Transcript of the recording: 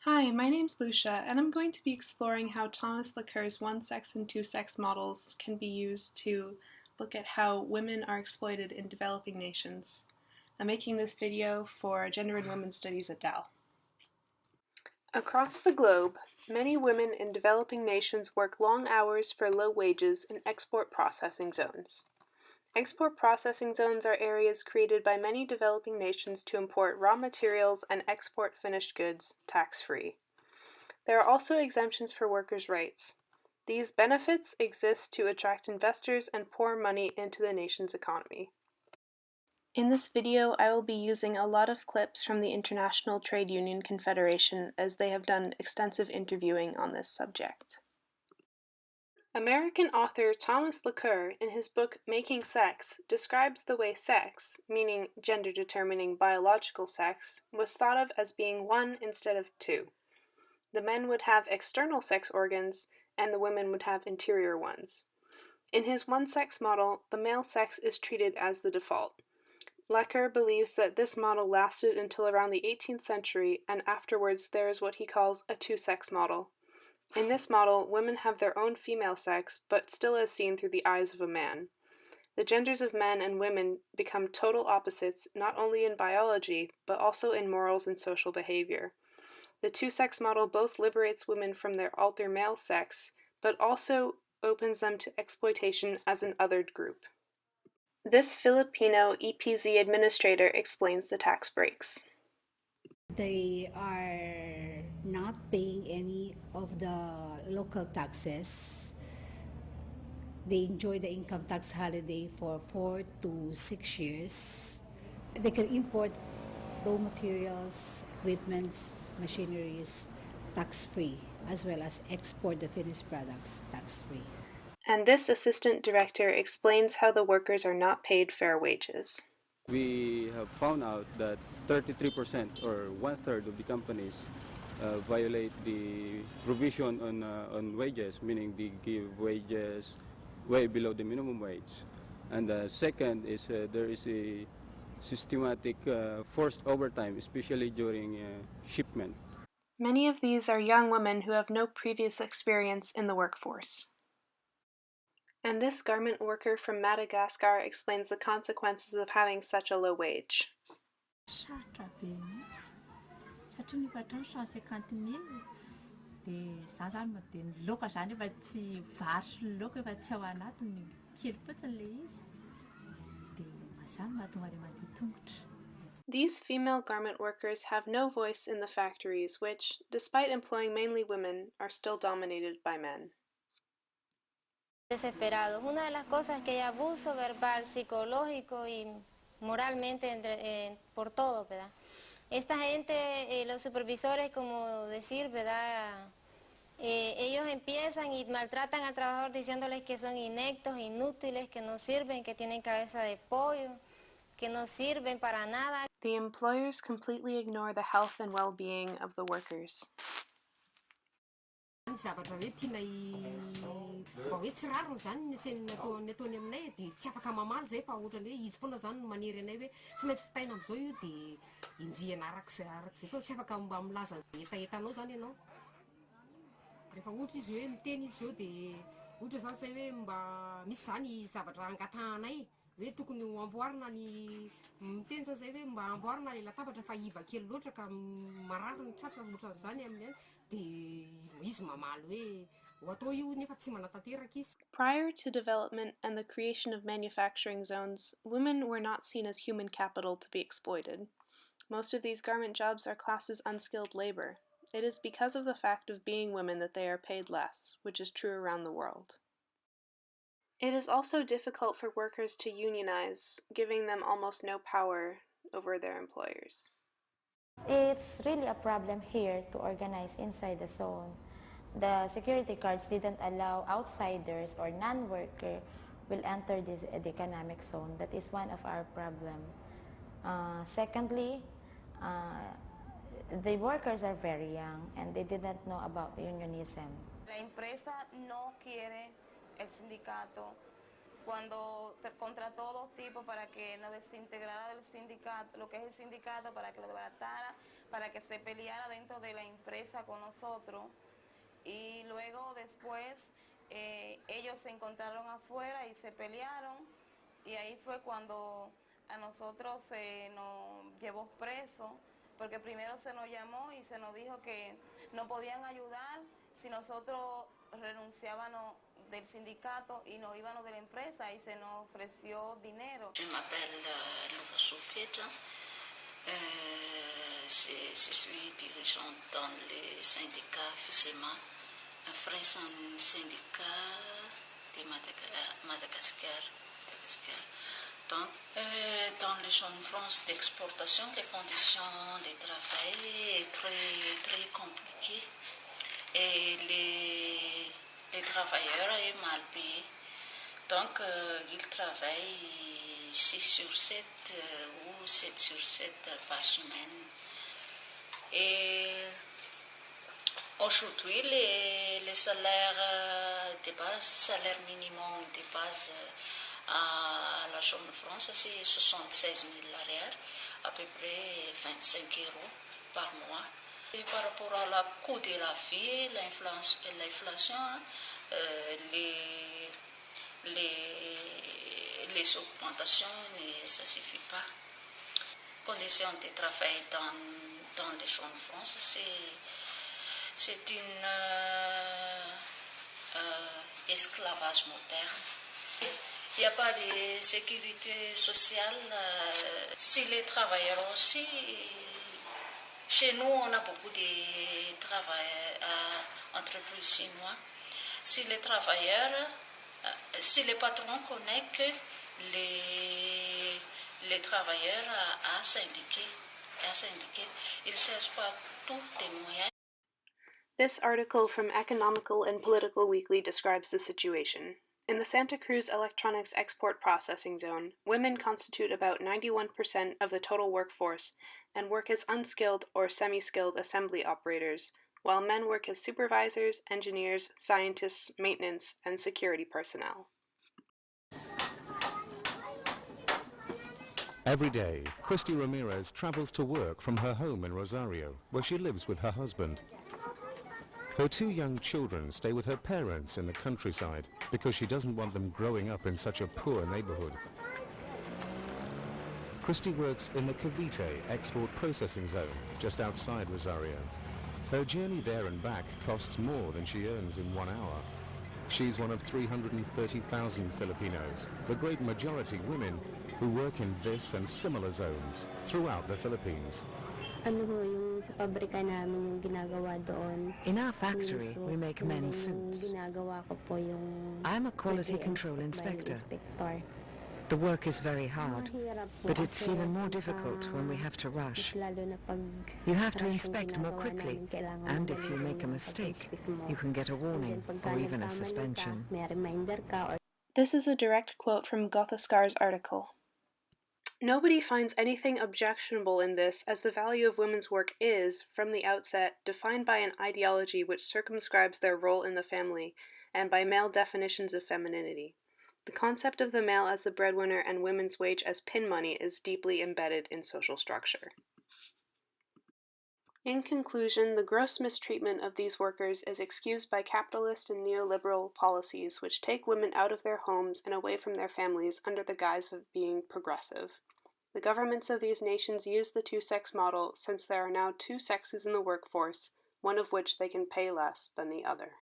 Hi, my name's Lucia, and I'm going to be exploring how Thomas Laqueur's one-sex and two-sex models can be used to look at how women are exploited in developing nations. I'm making this video for Gender and Women's Studies at Dal. Across the globe, many women in developing nations work long hours for low wages in export processing zones. Export processing zones are areas created by many developing nations to import raw materials and export finished goods tax-free. There are also exemptions for workers' rights. These benefits exist to attract investors and pour money into the nation's economy. In this video, I will be using a lot of clips from the International Trade Union Confederation, as they have done extensive interviewing on this subject. American author Thomas Laqueur, in his book Making Sex, describes the way sex, meaning gender-determining biological sex, was thought of as being one instead of two. The men would have external sex organs, and the women would have interior ones. In his one-sex model, the male sex is treated as the default. Laqueur believes that this model lasted until around the 18th century, and afterwards there is what he calls a two-sex model. In this model, women have their own female sex, but still as seen through the eyes of a man. The genders of men and women become total opposites not only in biology, but also in morals and social behavior. The two-sex model both liberates women from their alter male sex, but also opens them to exploitation as an othered group. This Filipino EPZ administrator explains the tax breaks. They are not paying any of the local taxes. They enjoy the income tax holiday for 4 to 6 years. They can import raw materials, equipments, machineries tax-free, as well as export the finished products tax-free. And this assistant director explains how the workers are not paid fair wages. We have found out that 33% or one-third of the companies violate the provision on wages, meaning they give wages way below the minimum wage. And second is there is a systematic forced overtime, especially during shipment. Many of these are young women who have no previous experience in the workforce. And this garment worker from Madagascar explains the consequences of having such a low wage. These female garment workers have no voice in the factories, which, despite employing mainly women, are still dominated by men. Desesperados. Una de las cosas que hay abuso verbal, psicológico y moralmente por todo, ¿verdad? Esta gente, los supervisores, como decir, ¿verdad? Ellos empiezan y maltratan al trabajador diciéndoles que son ineptos, inútiles, que no sirven, que tienen cabeza de pollo, que no sirven para nada. The employers completely ignore the health and well-being of the workers. Zavatra hoe tiana mba hoe tsy rariny zany ny ataony aminay dia tsy afaka mamaly zay fa ohatrany hoe izy foana zany no manery anay hoe tsy maintsy fitaina amin'izao io dia injihana arak'izay fa tsy afaka mba milaza etaetanao zany ianao rehefa ohatra izy hoe miteny izy zao dia ohatra zany zay hoe mba misy zany zavatra angatahanay hoe tokony ho amboarina ny miteny zany zay hoe mba amboarina le latabatra fa iva kely loatra ka marary ny tratra ohatran'izany amin'ny dia izy mamaly hoe ho atao io nefa tsy manatanteraka izy. Prior to development and the creation of manufacturing zones, women were not seen as human capital to be exploited. Most of these garment jobs are classed as unskilled labor. It is because of the fact of being women that they are paid less, which is true around the world. It is also difficult for workers to unionize, giving them almost no power over their employers. It's really a problem here to organize inside the zone. The security guards didn't allow outsiders or non-worker will enter the economic zone. That is one of our problem. Secondly, the workers are very young and they didn't know about unionism. La empresa no quiere el sindicato cuando contrató dos tipos para que nos desintegrara del sindicato, lo que es el sindicato, para que lo desbaratara, para que se peleara dentro de la empresa con nosotros. Y luego después ellos se encontraron afuera y se pelearon, y ahí fue cuando a nosotros se nos llevó preso, porque primero se nos llamó y se nos dijo que no podían ayudar si nosotros renunciábamos del sindicato y nos íbamos de la empresa, y se nos ofreció dinero. Je m'appelle Louva Soufet. Je suis dirigeante dans le syndicat FUSEMA, un French syndicat de Madagascar. Donc, dans les zones France d'exportation, les conditions de travail sont très compliquées et les travailleurs sont mal payés. Donc, ils travaillent 6 sur 7 ou 7 sur 7 par semaine. Et aujourd'hui, les salaires de base, salaire minimum de base à la zone France, c'est 76 000 l'arrière, à peu près 25 euros par mois. Et par rapport à la coût de la vie, l'inflation, les augmentations, ça ne suffit pas. Conditions de travail dans les zones France, c'est une esclavage moderne. Il n'y a pas de sécurité sociale. Si les travailleurs aussi, chez nous, on a beaucoup de entreprises chinoises. Si les travailleurs, si les patrons connaissent que les travailleurs à syndiquer, ils ne cherchent pas tous les moyens. This article from Economical and Political Weekly describes the situation. In the Santa Cruz Electronics Export Processing Zone, women constitute about 91% of the total workforce and work as unskilled or semi-skilled assembly operators, while men work as supervisors, engineers, scientists, maintenance, and security personnel. Every day, Christy Ramirez travels to work from her home in Rosario, where she lives with her husband. Her 2 young children stay with her parents in the countryside because she doesn't want them growing up in such a poor neighborhood. Christy works in the Cavite Export Processing Zone, just outside Rosario. Her journey there and back costs more than she earns in 1 hour. She's one of 330,000 Filipinos, the great majority women, who work in this and similar zones throughout the Philippines. In our factory, we make men's suits. I'm a quality control inspector. The work is very hard, but it's even more difficult when we have to rush. You have to inspect more quickly, and if you make a mistake, you can get a warning or even a suspension. This is a direct quote from Gothaskar's article. Nobody finds anything objectionable in this, as the value of women's work is, from the outset, defined by an ideology which circumscribes their role in the family, and by male definitions of femininity. The concept of the male as the breadwinner and women's wage as pin money is deeply embedded in social structure. In conclusion, the gross mistreatment of these workers is excused by capitalist and neoliberal policies which take women out of their homes and away from their families under the guise of being progressive. The governments of these nations use the two-sex model since there are now 2 sexes in the workforce, one of which they can pay less than the other.